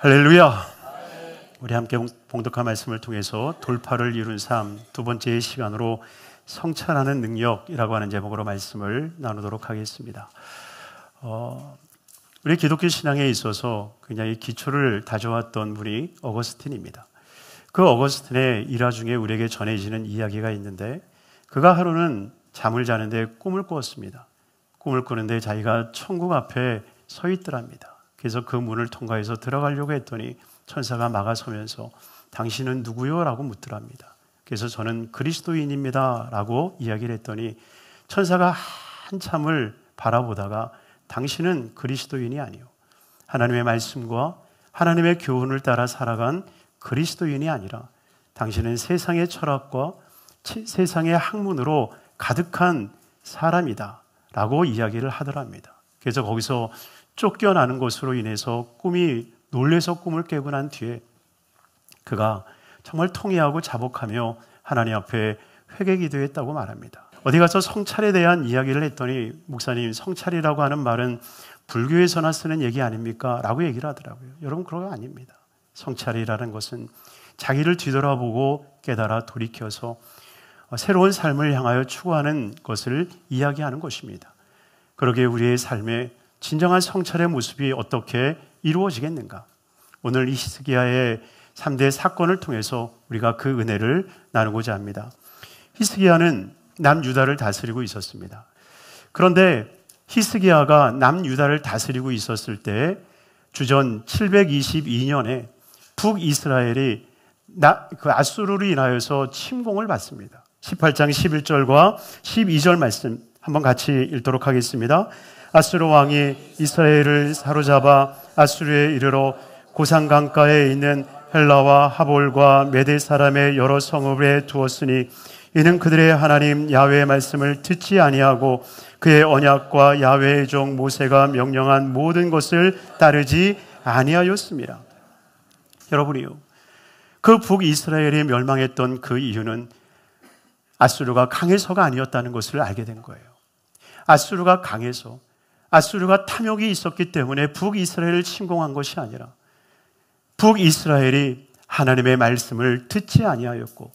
할렐루야. 우리 함께 봉독한 말씀을 통해서 돌파를 이룬 삶 두 번째 시간으로 성찰하는 능력이라고 하는 제목으로 말씀을 나누도록 하겠습니다. 우리 기독교 신앙에 있어서 굉장히 기초를 다져왔던 분이 어거스틴입니다. 그 어거스틴의 일화 중에 우리에게 전해지는 이야기가 있는데, 그가 하루는 잠을 자는데 꿈을 꾸었습니다. 꿈을 꾸는데 자기가 천국 앞에 서 있더랍니다. 그래서 그 문을 통과해서 들어가려고 했더니 천사가 막아서면서 당신은 누구요? 라고 묻더랍니다. 그래서 저는 그리스도인입니다 라고 이야기를 했더니 천사가 한참을 바라보다가 당신은 그리스도인이 아니요, 하나님의 말씀과 하나님의 교훈을 따라 살아간 그리스도인이 아니라 당신은 세상의 철학과 세상의 학문으로 가득한 사람이다 라고 이야기를 하더랍니다. 그래서 거기서 쫓겨나는 것으로 인해서 꿈이 놀래서 꿈을 깨고 난 뒤에 그가 정말 통회하고 자복하며 하나님 앞에 회개 기도했다고 말합니다. 어디 가서 성찰에 대한 이야기를 했더니 목사님, 성찰이라고 하는 말은 불교에서나 쓰는 얘기 아닙니까? 라고 얘기를 하더라고요. 여러분, 그런 거 아닙니다. 성찰이라는 것은 자기를 뒤돌아보고 깨달아 돌이켜서 새로운 삶을 향하여 추구하는 것을 이야기하는 것입니다. 그러기에 우리의 삶에 진정한 성찰의 모습이 어떻게 이루어지겠는가? 오늘 이 히스기야의 3대 사건을 통해서 우리가 그 은혜를 나누고자 합니다. 히스기야는 남유다를 다스리고 있었습니다. 그런데 히스기야가 남유다를 다스리고 있었을 때 주전 722년에 북이스라엘이 아수르로 인하여서 침공을 받습니다. 18장 11절과 12절 말씀 한번 같이 읽도록 하겠습니다. 아수르 왕이 이스라엘을 사로잡아 아수르에 이르러 고산 강가에 있는 헬라와 하볼과 메대 사람의 여러 성읍에 두었으니 이는 그들의 하나님 야훼의 말씀을 듣지 아니하고 그의 언약과 야훼의 종 모세가 명령한 모든 것을 따르지 아니하였습니다. 여러분이요, 그 북이스라엘이 멸망했던 그 이유는 아수르가 강해서가 아니었다는 것을 알게 된 거예요. 아수르가 강해서, 아수르가 탐욕이 있었기 때문에 북이스라엘을 침공한 것이 아니라 북이스라엘이 하나님의 말씀을 듣지 아니하였고,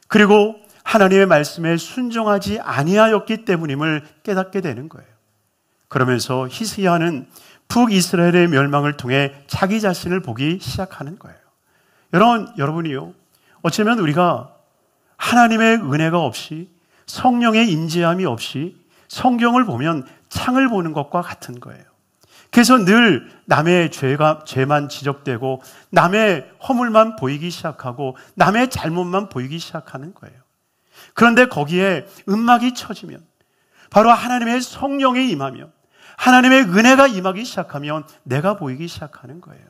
그리고 하나님의 말씀에 순종하지 아니하였기 때문임을 깨닫게 되는 거예요. 그러면서 히스기야는 북이스라엘의 멸망을 통해 자기 자신을 보기 시작하는 거예요. 여러분이요, 어쩌면 우리가 하나님의 은혜가 없이, 성령의 인지함이 없이 성경을 보면 창을 보는 것과 같은 거예요. 그래서 늘 남의 죄만 지적되고 남의 허물만 보이기 시작하고 남의 잘못만 보이기 시작하는 거예요. 그런데 거기에 음막이 쳐지면, 바로 하나님의 성령이 임하면, 하나님의 은혜가 임하기 시작하면 내가 보이기 시작하는 거예요.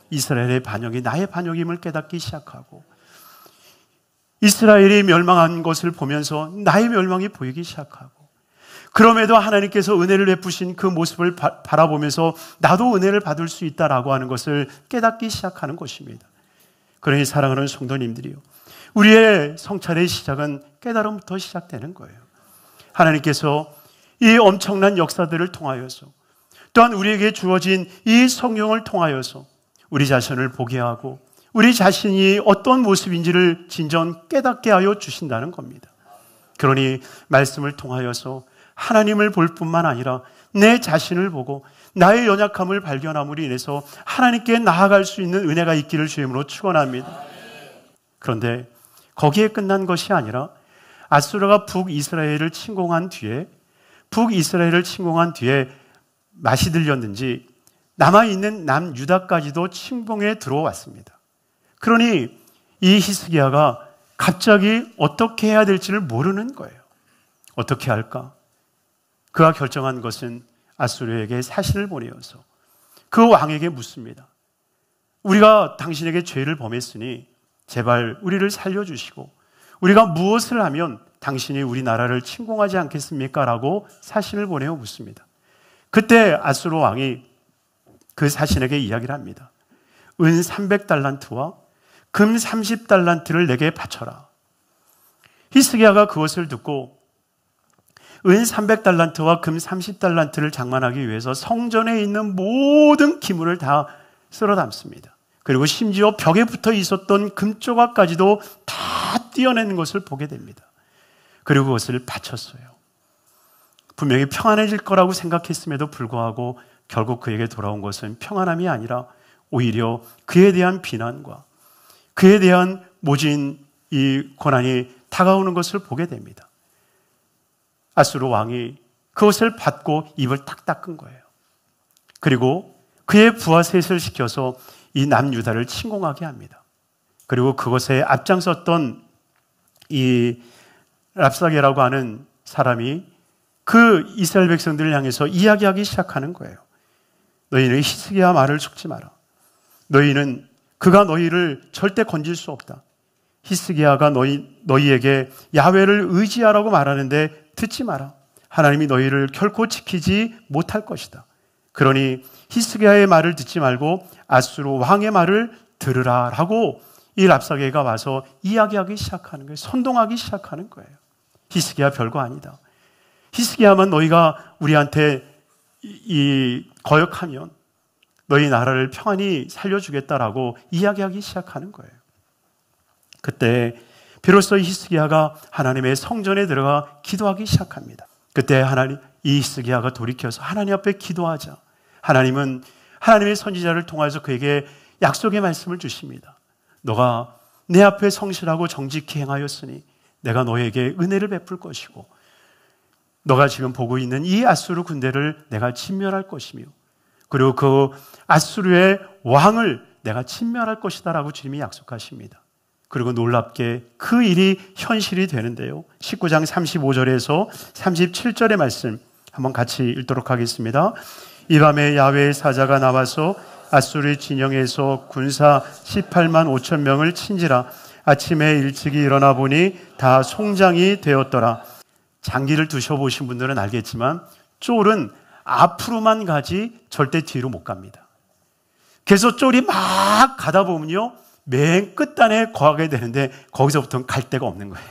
이스라엘의 반역이 나의 반역임을 깨닫기 시작하고, 이스라엘이 멸망한 것을 보면서 나의 멸망이 보이기 시작하고, 그럼에도 하나님께서 은혜를 베푸신 그 모습을 바라보면서 나도 은혜를 받을 수 있다라고 하는 것을 깨닫기 시작하는 것입니다. 그러니 사랑하는 성도님들이요, 우리의 성찰의 시작은 깨달음부터 시작되는 거예요. 하나님께서 이 엄청난 역사들을 통하여서, 또한 우리에게 주어진 이 성령을 통하여서 우리 자신을 보게 하고 우리 자신이 어떤 모습인지를 진정 깨닫게 하여 주신다는 겁니다. 그러니 말씀을 통하여서 하나님을 볼 뿐만 아니라 내 자신을 보고 나의 연약함을 발견함으로 인해서 하나님께 나아갈 수 있는 은혜가 있기를 주임으로 축원합니다. 그런데 거기에 끝난 것이 아니라 아수르가 북이스라엘을 침공한 뒤에 맛이 들렸는지 남아있는 남유다까지도 침공에 들어왔습니다. 그러니 이 히스기야가 갑자기 어떻게 해야 될지를 모르는 거예요. 어떻게 할까? 그가 결정한 것은 아수르에게 사신을 보내어서 그 왕에게 묻습니다. 우리가 당신에게 죄를 범했으니 제발 우리를 살려주시고 우리가 무엇을 하면 당신이 우리나라를 침공하지 않겠습니까? 라고 사신을 보내어 묻습니다. 그때 아수르 왕이 그 사신에게 이야기를 합니다. 은 300달란트와 금 30달란트를 내게 바쳐라. 히스기야가 그것을 듣고 은 300달란트와 금 30달란트를 장만하기 위해서 성전에 있는 모든 기물을 다 쓸어 담습니다. 그리고 심지어 벽에 붙어 있었던 금조각까지도 다 떼어내는 것을 보게 됩니다. 그리고 그것을 바쳤어요. 분명히 평안해질 거라고 생각했음에도 불구하고 결국 그에게 돌아온 것은 평안함이 아니라 오히려 그에 대한 비난과 그에 대한 모진 이 고난이 다가오는 것을 보게 됩니다. 아수르 왕이 그것을 받고 입을 딱 닦은 거예요. 그리고 그의 부하셋을 시켜서 이 남유다를 침공하게 합니다. 그리고 그것에 앞장섰던 이 랍사게라고 하는 사람이 그 이스라엘 백성들을 향해서 이야기하기 시작하는 거예요. 너희는 히스기야 말을 속지 마라. 너희는 그가 너희를 절대 건질 수 없다. 히스기야가 너희에게 야훼를 의지하라고 말하는데 듣지 마라. 하나님이 너희를 결코 지키지 못할 것이다. 그러니 히스기야의 말을 듣지 말고 아수르 왕의 말을 들으라 라고 이 랍사게가 와서 이야기하기 시작하는 거예요. 선동하기 시작하는 거예요. 히스기야 별거 아니다. 히스기야만 너희가 우리한테 거역하면 너희 나라를 평안히 살려주겠다라고 이야기하기 시작하는 거예요. 그때 비로소 히스기야가 하나님의 성전에 들어가 기도하기 시작합니다. 그때 이 히스기야가 돌이켜서 하나님 앞에 기도하자. 하나님은 하나님의 선지자를 통해서 그에게 약속의 말씀을 주십니다. 너가 내 앞에 성실하고 정직히 행하였으니 내가 너에게 은혜를 베풀 것이고 너가 지금 보고 있는 이 아수르 군대를 내가 진멸할 것이며 그리고 그 아수르의 왕을 내가 진멸할 것이다 라고 주님이 약속하십니다. 그리고 놀랍게 그 일이 현실이 되는데요. 19장 35절에서 37절의 말씀 한번 같이 읽도록 하겠습니다. 이 밤에 야훼의 사자가 나와서 아수르 진영에서 군사 18만 5천 명을 친지라. 아침에 일찍이 일어나 보니 다 송장이 되었더라. 장기를 드셔보신 분들은 알겠지만 쫄은 앞으로만 가지 절대 뒤로 못 갑니다. 그래서 쫄이 막 가다 보면요 맨 끝단에 거하게 되는데 거기서부터는 갈 데가 없는 거예요.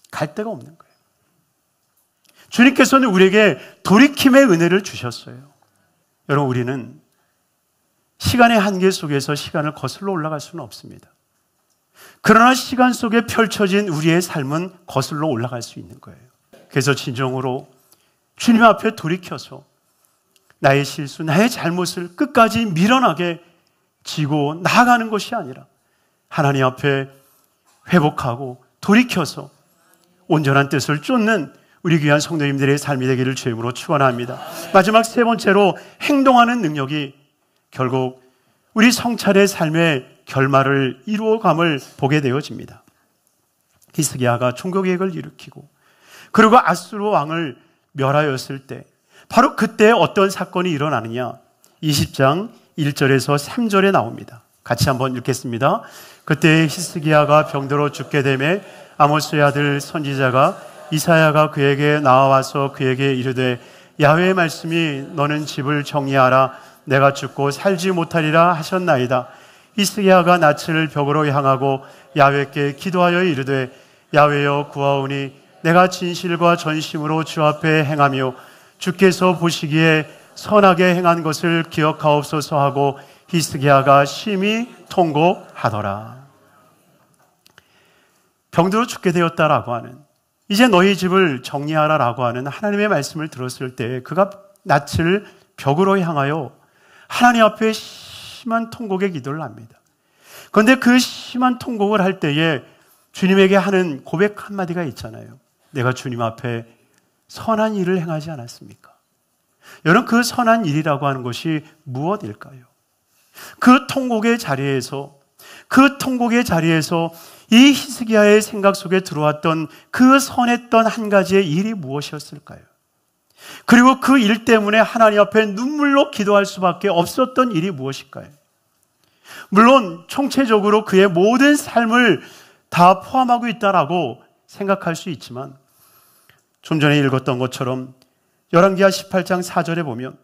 갈 데가 없는 거예요. 주님께서는 우리에게 돌이킴의 은혜를 주셨어요. 여러분, 우리는 시간의 한계 속에서 시간을 거슬러 올라갈 수는 없습니다. 그러나 시간 속에 펼쳐진 우리의 삶은 거슬러 올라갈 수 있는 거예요. 그래서 진정으로 주님 앞에 돌이켜서 나의 실수, 나의 잘못을 끝까지 미련하게 지고 나아가는 것이 아니라 하나님 앞에 회복하고 돌이켜서 온전한 뜻을 쫓는 우리 귀한 성도님들의 삶이 되기를 주임으로 축원합니다. 마지막 세 번째로 행동하는 능력이 결국 우리 성찰의 삶의 결말을 이루어감을 보게 되어집니다. 히스기야가 종교개혁을 일으키고 그리고 아수르 왕을 멸하였을 때 바로 그때 어떤 사건이 일어나느냐 20장 1절에서 3절에 나옵니다. 같이 한번 읽겠습니다. 그때 히스기야가 병들어 죽게 되매 아모스의 아들 선지자가 이사야가 그에게 나와서 그에게 이르되 야훼의 말씀이 너는 집을 정리하라 내가 죽고 살지 못하리라 하셨나이다. 히스기야가 낯을 벽으로 향하고 야훼께 기도하여 이르되 야훼여 구하오니 내가 진실과 전심으로 주 앞에 행하며 주께서 보시기에 선하게 행한 것을 기억하옵소서 하고 히스기야가 심히 통곡하더라. 병들어 죽게 되었다라고 하는 이제 너희 집을 정리하라라고 하는 하나님의 말씀을 들었을 때 그가 낯을 벽으로 향하여 하나님 앞에 심한 통곡의 기도를 합니다. 그런데 그 심한 통곡을 할 때에 주님에게 하는 고백 한마디가 있잖아요. 내가 주님 앞에 선한 일을 행하지 않았습니까? 여러분, 그 선한 일이라고 하는 것이 무엇일까요? 그 통곡의 자리에서 이 히스기야의 생각 속에 들어왔던 그 선했던 한 가지의 일이 무엇이었을까요? 그리고 그 일 때문에 하나님 앞에 눈물로 기도할 수밖에 없었던 일이 무엇일까요? 물론 총체적으로 그의 모든 삶을 다 포함하고 있다라고 생각할 수 있지만 좀 전에 읽었던 것처럼 열왕기하 18장 4절에 보면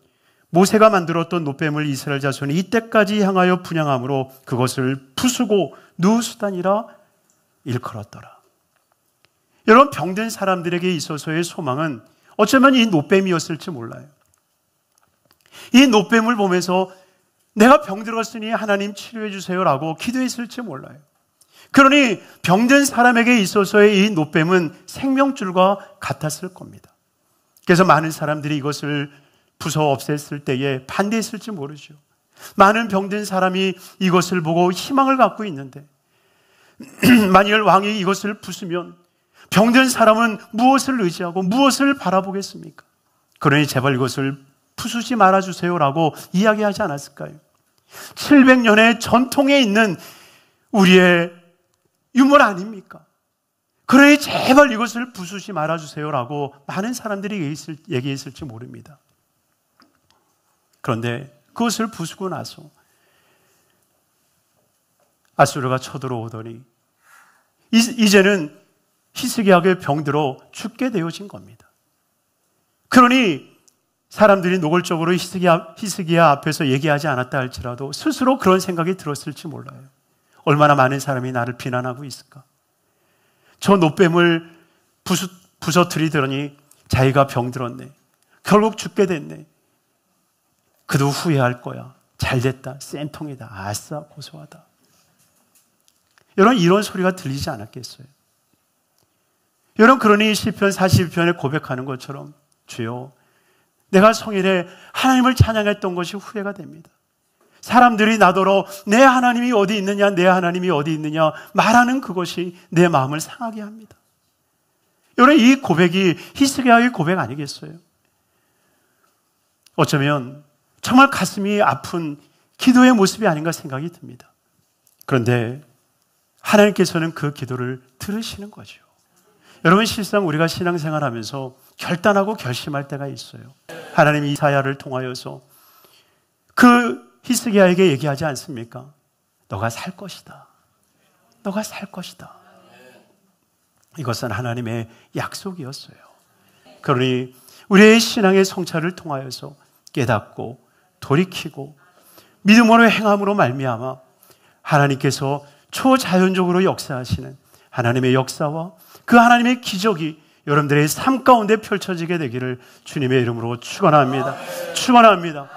모세가 만들었던 놋뱀을 이스라엘 자손이 이때까지 향하여 분향함으로 그것을 부수고 누수단이라 일컬었더라. 여러분, 병든 사람들에게 있어서의 소망은 어쩌면 이 놋뱀이었을지 몰라요. 이 놋뱀을 보면서 내가 병들었으니 하나님 치료해 주세요라고 기도했을지 몰라요. 그러니 병든 사람에게 있어서의 이 노뱀은 생명줄과 같았을 겁니다. 그래서 많은 사람들이 이것을 부숴 없앴을 때에 반대했을지 모르죠. 많은 병든 사람이 이것을 보고 희망을 갖고 있는데 만일 왕이 이것을 부수면 병든 사람은 무엇을 의지하고 무엇을 바라보겠습니까? 그러니 제발 이것을 부수지 말아주세요라고 이야기하지 않았을까요? 700년의 전통에 있는 우리의 유물 아닙니까? 그러니 제발 이것을 부수지 말아주세요라고 많은 사람들이 얘기했을지 모릅니다. 그런데 그것을 부수고 나서 아수르가 쳐들어오더니 이제는 히스기야의 병들어 죽게 되어진 겁니다. 그러니 사람들이 노골적으로 히스기야 앞에서 얘기하지 않았다 할지라도 스스로 그런 생각이 들었을지 몰라요. 얼마나 많은 사람이 나를 비난하고 있을까? 저 노뱀을 부서뜨리더니 자기가 병들었네. 결국 죽게 됐네. 그도 후회할 거야. 잘됐다. 센통이다. 아싸 고소하다. 여러분 이런 소리가 들리지 않았겠어요? 여러분 그러니 시편 42편에 고백하는 것처럼 주여 내가 성일에 하나님을 찬양했던 것이 후회가 됩니다. 사람들이 나더러 내 하나님이 어디 있느냐 내 하나님이 어디 있느냐 말하는 그것이 내 마음을 상하게 합니다. 여러분 이 고백이 히스기야의 고백 아니겠어요? 어쩌면 정말 가슴이 아픈 기도의 모습이 아닌가 생각이 듭니다. 그런데 하나님께서는 그 기도를 들으시는 거죠. 여러분 실상 우리가 신앙생활하면서 결단하고 결심할 때가 있어요. 하나님이 이사야를 통하여서 그 히스기야에게 얘기하지 않습니까? 너가 살 것이다. 너가 살 것이다. 이것은 하나님의 약속이었어요. 그러니 우리의 신앙의 성찰을 통하여서 깨닫고 돌이키고 믿음으로 행함으로 말미암아 하나님께서 초자연적으로 역사하시는 하나님의 역사와 그 하나님의 기적이 여러분들의 삶 가운데 펼쳐지게 되기를 주님의 이름으로 축원합니다. 축원합니다.